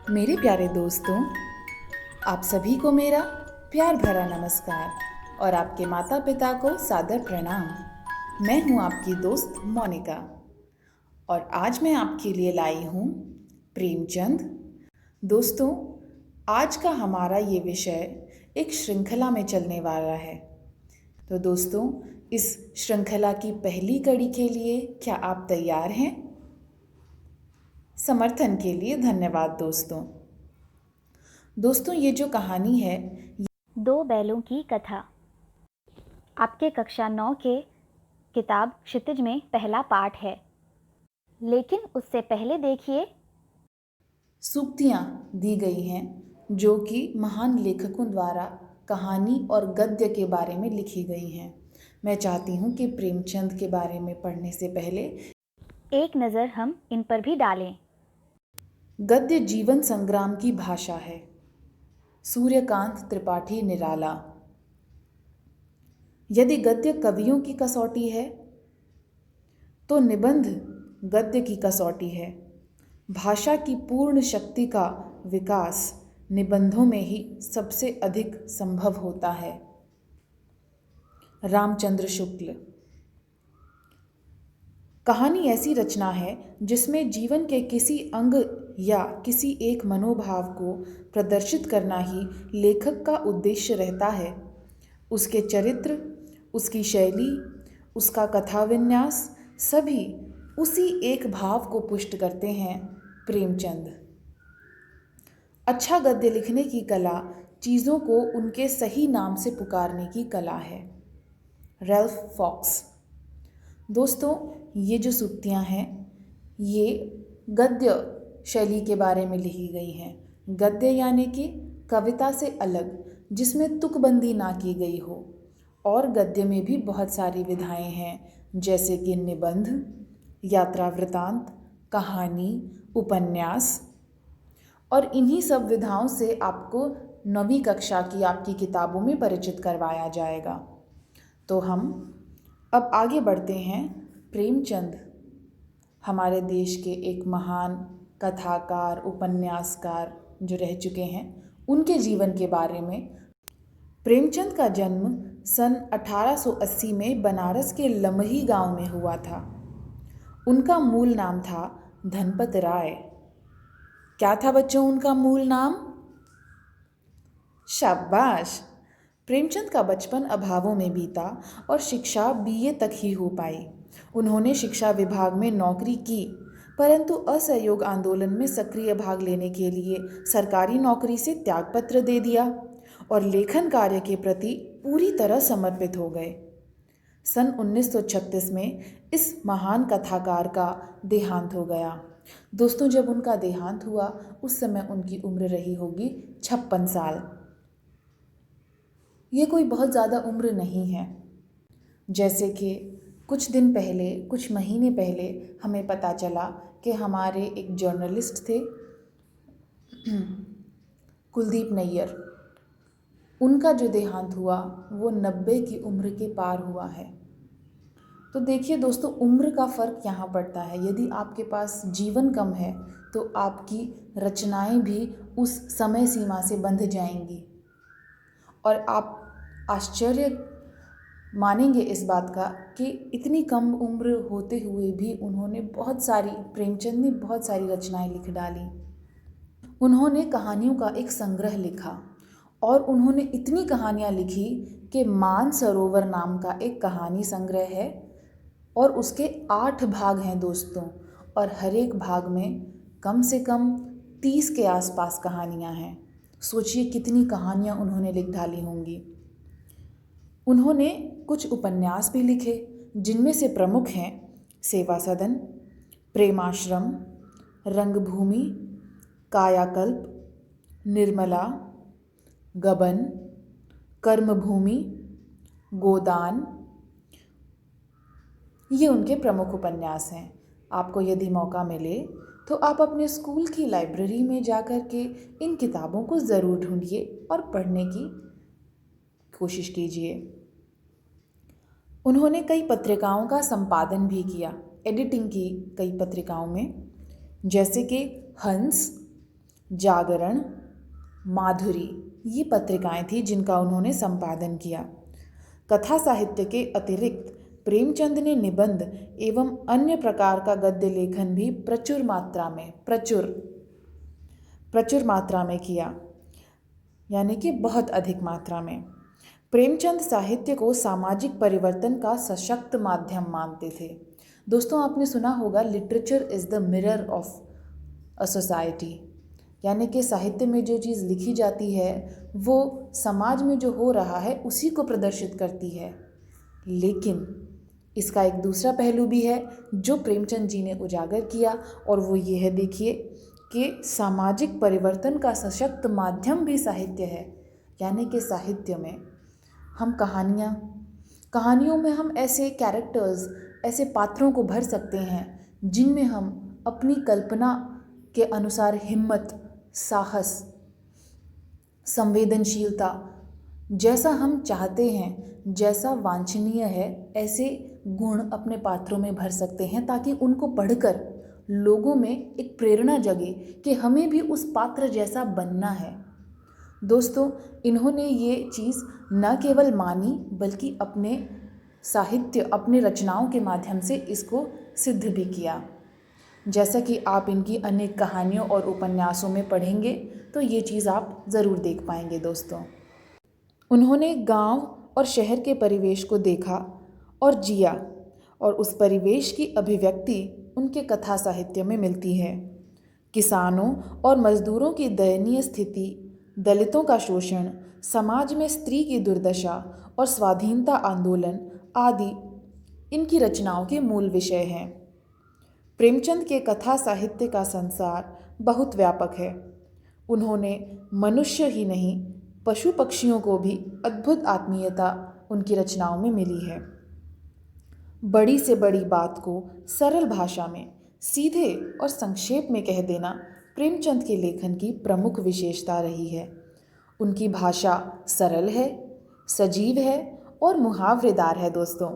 मेरे प्यारे दोस्तों, आप सभी को मेरा प्यार भरा नमस्कार और आपके माता पिता को सादर प्रणाम। मैं हूं आपकी दोस्त मोनिका और आज मैं आपके लिए लाई हूं प्रेमचंद। दोस्तों, आज का हमारा ये विषय एक श्रृंखला में चलने वाला है। तो दोस्तों, इस श्रृंखला की पहली कड़ी के लिए क्या आप तैयार हैं? समर्थन के लिए धन्यवाद दोस्तों। दोस्तों, ये जो कहानी है, दो बैलों की कथा आपके कक्षा 9 के किताब क्षितिज में पहला पाठ है। लेकिन उससे पहले देखिए, सूक्तियाँ दी गई हैं जो कि महान लेखकों द्वारा कहानी और गद्य के बारे में लिखी गई हैं। मैं चाहती हूँ कि प्रेमचंद के बारे में पढ़ने से पहले एक नज़र हम इन पर भी डालें। गद्य जीवन संग्राम की भाषा है। सूर्यकांत त्रिपाठी निराला। यदि गद्य कवियों की कसौटी है तो निबंध गद्य की कसौटी है। भाषा की पूर्ण शक्ति का विकास निबंधों में ही सबसे अधिक संभव होता है। रामचंद्र शुक्ल। कहानी ऐसी रचना है जिसमें जीवन के किसी अंग या किसी एक मनोभाव को प्रदर्शित करना ही लेखक का उद्देश्य रहता है। उसके चरित्र, उसकी शैली, उसका कथा विन्यास सभी उसी एक भाव को पुष्ट करते हैं। प्रेमचंद। अच्छा गद्य लिखने की कला चीज़ों को उनके सही नाम से पुकारने की कला है। Ralph Fox. दोस्तों, ये जो सूक्तियाँ हैं ये गद्य शैली के बारे में लिखी गई हैं। गद्य यानी कि कविता से अलग, जिसमें तुकबंदी ना की गई हो। और गद्य में भी बहुत सारी विधाएं हैं, जैसे कि निबंध, यात्रा वृतांत, कहानी, उपन्यास। और इन्हीं सब विधाओं से आपको 9वीं कक्षा की आपकी किताबों में परिचित करवाया जाएगा। तो हम अब आगे बढ़ते हैं। प्रेमचंद हमारे देश के एक महान कथाकार, उपन्यासकार जो रह चुके हैं, उनके जीवन के बारे में। प्रेमचंद का जन्म सन 1880 में बनारस के लमही गांव में हुआ था। उनका मूल नाम था धनपत राय। क्या था बच्चों उनका मूल नाम? शाबाश! प्रेमचंद का बचपन अभावों में बीता और शिक्षा बीए तक ही हो पाई। उन्होंने शिक्षा विभाग में नौकरी की, परंतु असहयोग आंदोलन में सक्रिय भाग लेने के लिए सरकारी नौकरी से त्यागपत्र दे दिया और लेखन कार्य के प्रति पूरी तरह समर्पित हो गए। सन 1936 में इस महान कथाकार का देहांत हो गया। दोस्तों, जब उनका देहांत हुआ उस समय उनकी उम्र रही होगी 56 साल। ये कोई बहुत ज़्यादा उम्र नहीं है। जैसे कि कुछ दिन पहले, कुछ महीने पहले हमें पता चला कि हमारे एक जर्नलिस्ट थे कुलदीप नैयर, उनका जो देहांत हुआ वो 90 की उम्र के पार हुआ है। तो देखिए दोस्तों, उम्र का फ़र्क यहाँ पड़ता है। यदि आपके पास जीवन कम है तो आपकी रचनाएं भी उस समय सीमा से बंध जाएंगी और आप आश्चर्य मानेंगे इस बात का कि इतनी कम उम्र होते हुए भी प्रेमचंद ने बहुत सारी रचनाएं लिख डाली। उन्होंने कहानियों का एक संग्रह लिखा और उन्होंने इतनी कहानियां लिखी कि मानसरोवर नाम का एक कहानी संग्रह है और उसके 8 भाग हैं दोस्तों, और हर एक भाग में कम से कम 30 के आसपास कहानियां हैं। सोचिए कितनी कहानियां उन्होंने लिख डाली होंगी। उन्होंने कुछ उपन्यास भी लिखे, जिनमें से प्रमुख हैं सेवा सदन, प्रेमाश्रम, रंगभूमि, कायाकल्प, निर्मला, गबन, कर्मभूमि, गोदान। ये उनके प्रमुख उपन्यास हैं। आपको यदि मौका मिले तो आप अपने स्कूल की लाइब्रेरी में जाकर के इन किताबों को ज़रूर ढूंढिए और पढ़ने की कोशिश कीजिए। उन्होंने कई पत्रिकाओं का संपादन भी किया, एडिटिंग की कई पत्रिकाओं में, जैसे कि हंस, जागरण, माधुरी ये पत्रिकाएं थी जिनका उन्होंने संपादन किया। कथा साहित्य के अतिरिक्त प्रेमचंद ने निबंध एवं अन्य प्रकार का गद्य लेखन भी प्रचुर मात्रा में किया, यानी कि बहुत अधिक मात्रा में। प्रेमचंद साहित्य को सामाजिक परिवर्तन का सशक्त माध्यम मानते थे। दोस्तों, आपने सुना होगा literature is the mirror of a society, यानी कि साहित्य में जो चीज़ लिखी जाती है वो समाज में जो हो रहा है उसी को प्रदर्शित करती है। लेकिन इसका एक दूसरा पहलू भी है जो प्रेमचंद जी ने उजागर किया, और वो ये है, देखिए, कि सामाजिक परिवर्तन का सशक्त माध्यम भी साहित्य है। यानी कि साहित्य में हम कहानियों में हम ऐसे कैरेक्टर्स, ऐसे पात्रों को भर सकते हैं जिनमें हम अपनी कल्पना के अनुसार हिम्मत, साहस, संवेदनशीलता, जैसा हम चाहते हैं, जैसा वांछनीय है, ऐसे गुण अपने पात्रों में भर सकते हैं, ताकि उनको पढ़कर लोगों में एक प्रेरणा जगे कि हमें भी उस पात्र जैसा बनना है। दोस्तों, इन्होंने ये चीज़ न केवल मानी बल्कि अपने साहित्य, अपने रचनाओं के माध्यम से इसको सिद्ध भी किया। जैसा कि आप इनकी अनेक कहानियों और उपन्यासों में पढ़ेंगे तो ये चीज़ आप ज़रूर देख पाएंगे। दोस्तों, उन्होंने गांव और शहर के परिवेश को देखा और जिया, और उस परिवेश की अभिव्यक्ति उनके कथा साहित्य में मिलती है। किसानों और मजदूरों की दयनीय स्थिति, दलितों का शोषण, समाज में स्त्री की दुर्दशा और स्वाधीनता आंदोलन आदि इनकी रचनाओं के मूल विषय हैं। प्रेमचंद के कथा साहित्य का संसार बहुत व्यापक है। उन्होंने मनुष्य ही नहीं, पशु पक्षियों को भी अद्भुत आत्मीयता उनकी रचनाओं में मिली है। बड़ी से बड़ी बात को सरल भाषा में सीधे और संक्षेप में कह देना प्रेमचंद के लेखन की प्रमुख विशेषता रही है। उनकी भाषा सरल है, सजीव है और मुहावरेदार है दोस्तों,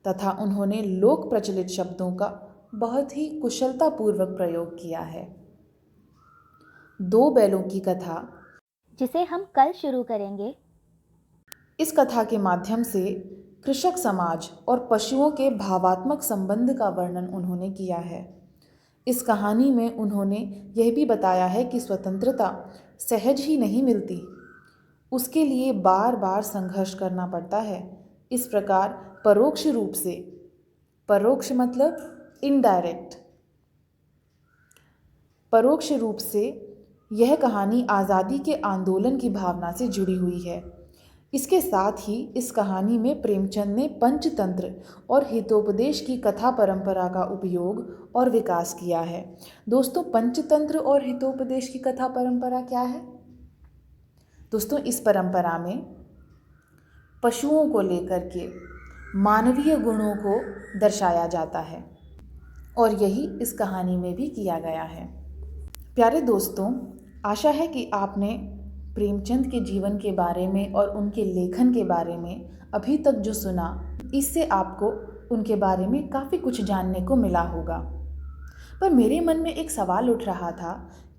तथा उन्होंने लोक प्रचलित शब्दों का बहुत ही कुशलतापूर्वक प्रयोग किया है। दो बैलों की कथा, जिसे हम कल शुरू करेंगे, इस कथा के माध्यम से कृषक समाज और पशुओं के भावात्मक संबंध का वर्णन उन्होंने किया है। इस कहानी में उन्होंने यह भी बताया है कि स्वतंत्रता सहज ही नहीं मिलती, उसके लिए बार बार संघर्ष करना पड़ता है। इस प्रकार परोक्ष रूप से, परोक्ष मतलब इनडायरेक्ट, परोक्ष रूप से यह कहानी आज़ादी के आंदोलन की भावना से जुड़ी हुई है। इसके साथ ही इस कहानी में प्रेमचंद ने पंचतंत्र और हितोपदेश की कथा परंपरा का उपयोग और विकास किया है। दोस्तों, पंचतंत्र और हितोपदेश की कथा परंपरा क्या है? दोस्तों, इस परंपरा में पशुओं को लेकर के मानवीय गुणों को दर्शाया जाता है, और यही इस कहानी में भी किया गया है। प्यारे दोस्तों, आशा है कि आपने प्रेमचंद के जीवन के बारे में और उनके लेखन के बारे में अभी तक जो सुना, इससे आपको उनके बारे में काफ़ी कुछ जानने को मिला होगा। पर मेरे मन में एक सवाल उठ रहा था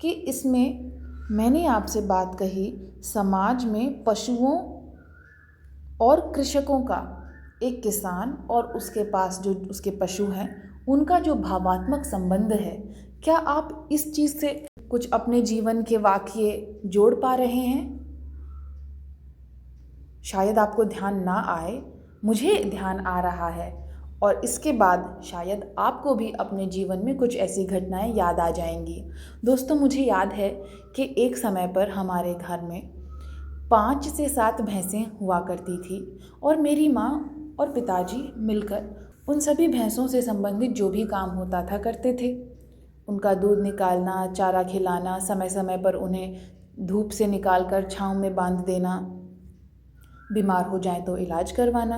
कि इसमें मैंने आपसे बात कही समाज में पशुओं और कृषकों का, एक किसान और उसके पास जो उसके पशु हैं उनका जो भावात्मक संबंध है, क्या आप इस चीज़ से कुछ अपने जीवन के वाक़ये जोड़ पा रहे हैं? शायद आपको ध्यान ना आए, मुझे ध्यान आ रहा है, और इसके बाद शायद आपको भी अपने जीवन में कुछ ऐसी घटनाएं याद आ जाएंगी। दोस्तों, मुझे याद है कि एक समय पर हमारे घर में 5 से 7 भैंसें हुआ करती थी, और मेरी माँ और पिताजी मिलकर उन सभी भैंसों से संबंधित जो भी काम होता था करते थे। उनका दूध निकालना, चारा खिलाना, समय समय पर उन्हें धूप से निकालकर छांव में बांध देना, बीमार हो जाएं तो इलाज करवाना।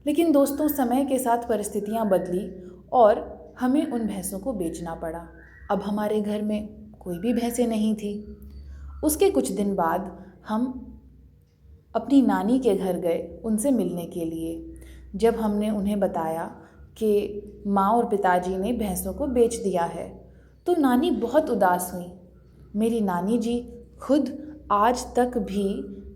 लेकिन दोस्तों, समय के साथ परिस्थितियां बदली और हमें उन भैंसों को बेचना पड़ा। अब हमारे घर में कोई भी भैंसें नहीं थी। उसके कुछ दिन बाद हम अपनी नानी के घर गए उनसे मिलने के लिए। जब हमने उन्हें बताया कि माँ और पिताजी ने भैंसों को बेच दिया है, तो नानी बहुत उदास हुई मेरी नानी जी खुद आज तक भी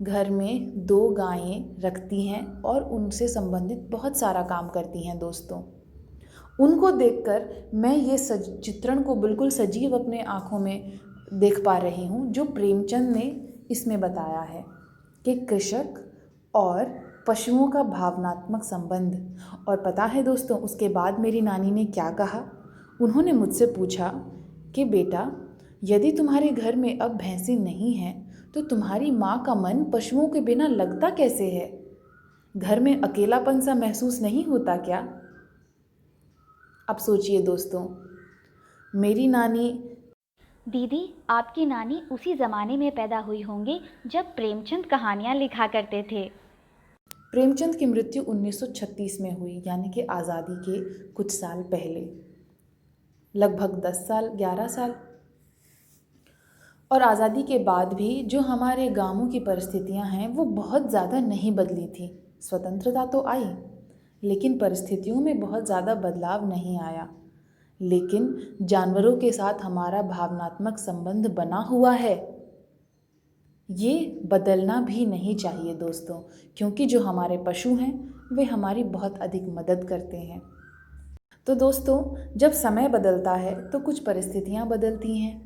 घर में 2 गायें रखती हैं और उनसे संबंधित बहुत सारा काम करती हैं दोस्तों। उनको देखकर मैं ये चित्रण को बिल्कुल सजीव अपने आँखों में देख पा रही हूँ, जो प्रेमचंद ने इसमें बताया है कि कृषक और पशुओं का भावनात्मक संबंध। और पता है दोस्तों, उसके बाद मेरी नानी ने क्या कहा? उन्होंने मुझसे पूछा कि बेटा, यदि तुम्हारे घर में अब भैंसें नहीं हैं तो तुम्हारी माँ का मन पशुओं के बिना लगता कैसे है? घर में अकेलापन सा महसूस नहीं होता क्या? अब सोचिए दोस्तों, मेरी नानी। दीदी, आपकी नानी उसी ज़माने में पैदा हुई होंगी जब प्रेमचंद कहानियाँ लिखा करते थे। प्रेमचंद की मृत्यु 1936 में हुई, यानी कि आज़ादी के कुछ साल पहले, लगभग 10 साल 11 साल। और आज़ादी के बाद भी जो हमारे गांवों की परिस्थितियां हैं वो बहुत ज़्यादा नहीं बदली थी। स्वतंत्रता तो आई, लेकिन परिस्थितियों में बहुत ज़्यादा बदलाव नहीं आया। लेकिन जानवरों के साथ हमारा भावनात्मक संबंध बना हुआ है, ये बदलना भी नहीं चाहिए दोस्तों, क्योंकि जो हमारे पशु हैं वे हमारी बहुत अधिक मदद करते हैं। तो दोस्तों, जब समय बदलता है तो कुछ परिस्थितियां बदलती हैं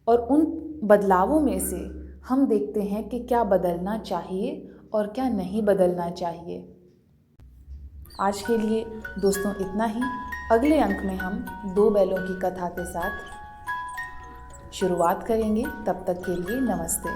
और उन बदलावों में से हम देखते हैं कि क्या बदलना चाहिए और क्या नहीं बदलना चाहिए। आज के लिए दोस्तों इतना ही। अगले अंक में हम 2 बैलों की कथा के साथ शुरुआत करेंगे। तब तक के लिए नमस्ते।